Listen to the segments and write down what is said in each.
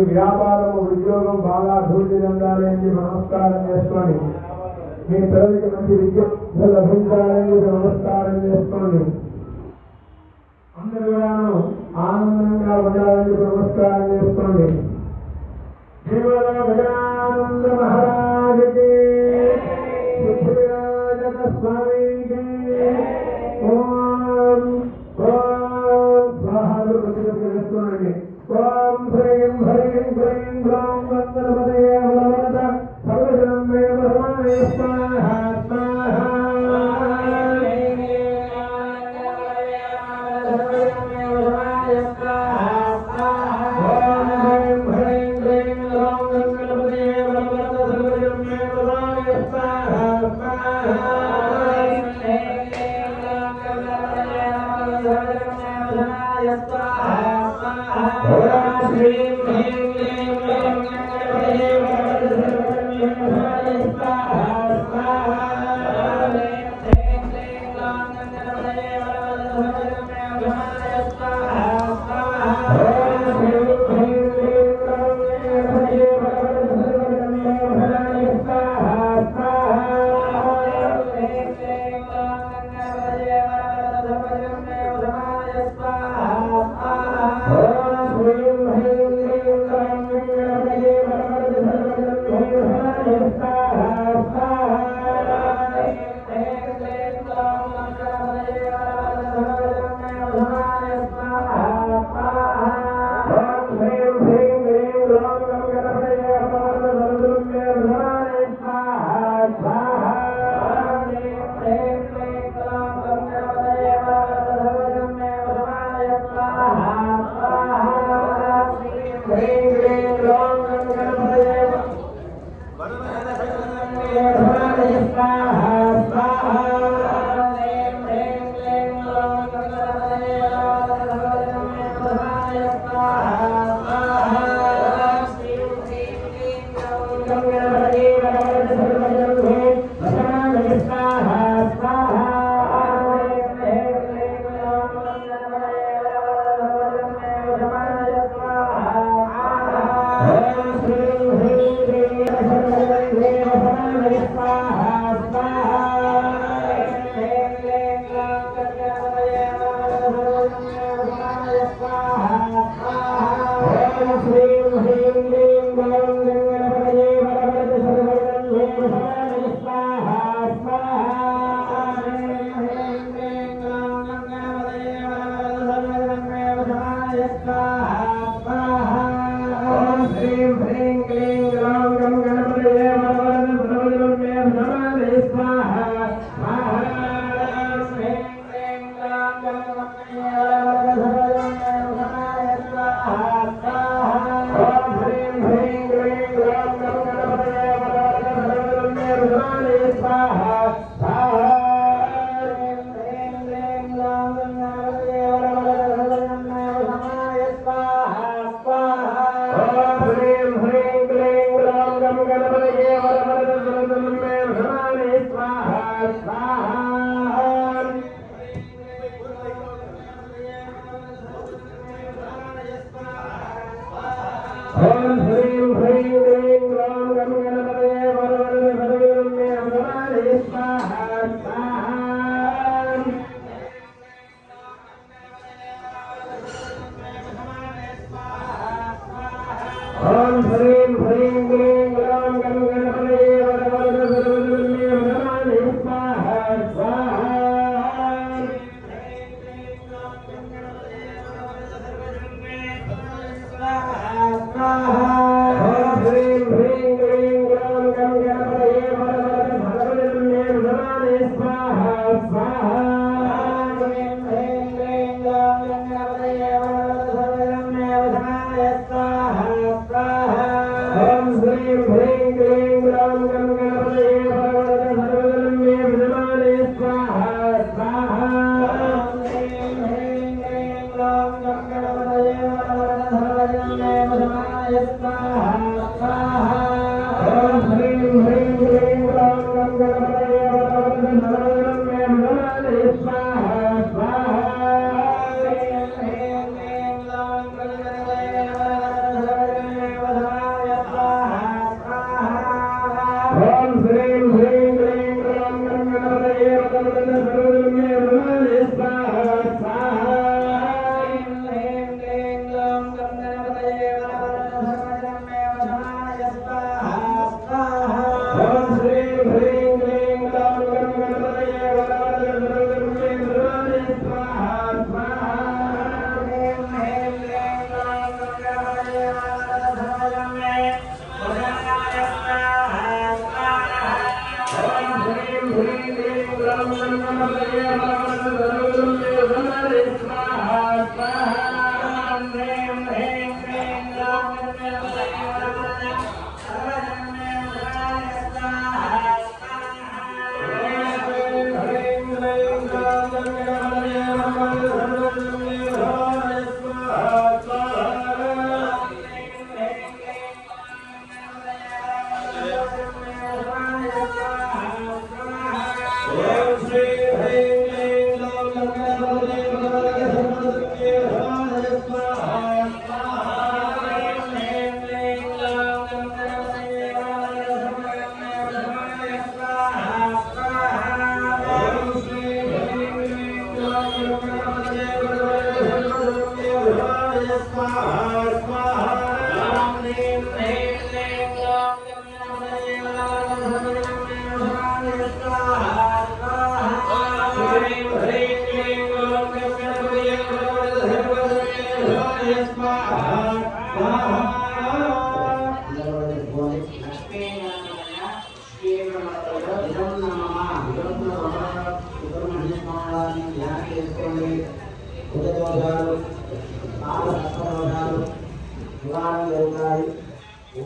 వ్యాపారం ఉద్యోగం బాగా అభివృద్ధి చెందాలని నమస్కారం చేసుకోండి. మీ పిల్లలకి మంచి విద్య లభించాలని నమస్కారం చేసుకోండి. అందరూ కూడాను ఆనందంగా ఉండాలని నమస్కారం చేసుకోండి. గజానంద మహారాజుకి స్వామికి ఓం చేసుకోండి. ఓం హ్రీం హ్రీం హ్రీం గ్రౌం గంగణపతయే నమః సర్వజనం మే భగవానే స్వాహా స్వాహా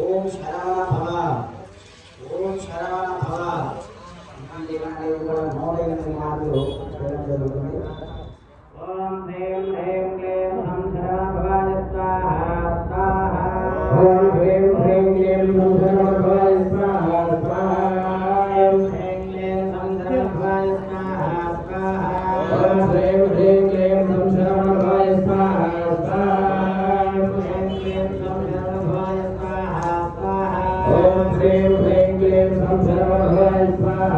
ఓం శరవణ భవ ఓం శరవణ భవ ఓం హ్రీం హ్రీం క్లీం హం శరవణ భవాయ స్వాహా స్వాహా ఓం హ్రీం హ్రీం క్లీం హం శరవణ భవాయ స్వాహా స్వాహా ఓం హ్రీం క్లీం హం శరవణ భవాయ స్వాహా స్వాహా ఓం హ్రీం హ్రీం క్లీం హం శరవణ భవాయ స్వాహా స్వాహా ఓం హ్రీం క్లీం హం శరవణ భవాయ స్వాహా స్వాహా ఓం హ్రీం హ్రీం క్లీం హం శరవణ భవాయ స్వాహా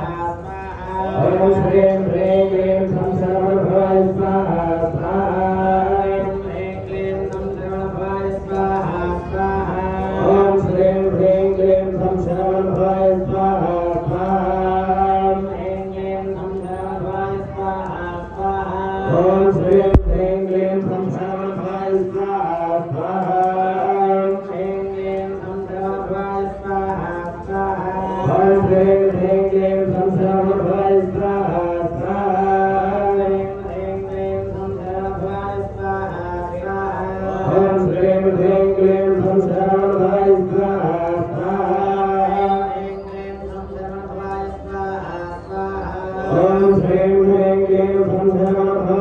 స్వాహా ఓం హ్రీం హ్రీం క్లీం హం శరవణ భవాయ స్వాహా స్వాహా ఓం హ్రీం హ్రీం క్లీం హం శరవణ భవాయ స్వాహా స్వాహా ఓం హ్రీం హ్రీం క్లీం హం శరవణ భవాయ స్వాహా స్వాహా ఓం హ్రీం హ్రీం క్లీం హం శరవణ భవాయ స్వాహా ఓం హ్రీం హ్రీం క్లీం హం శరవణ భవాయ స్వాహా ఓం హ్రీం హ్రీం క్లీం హం శరవణ భవాయ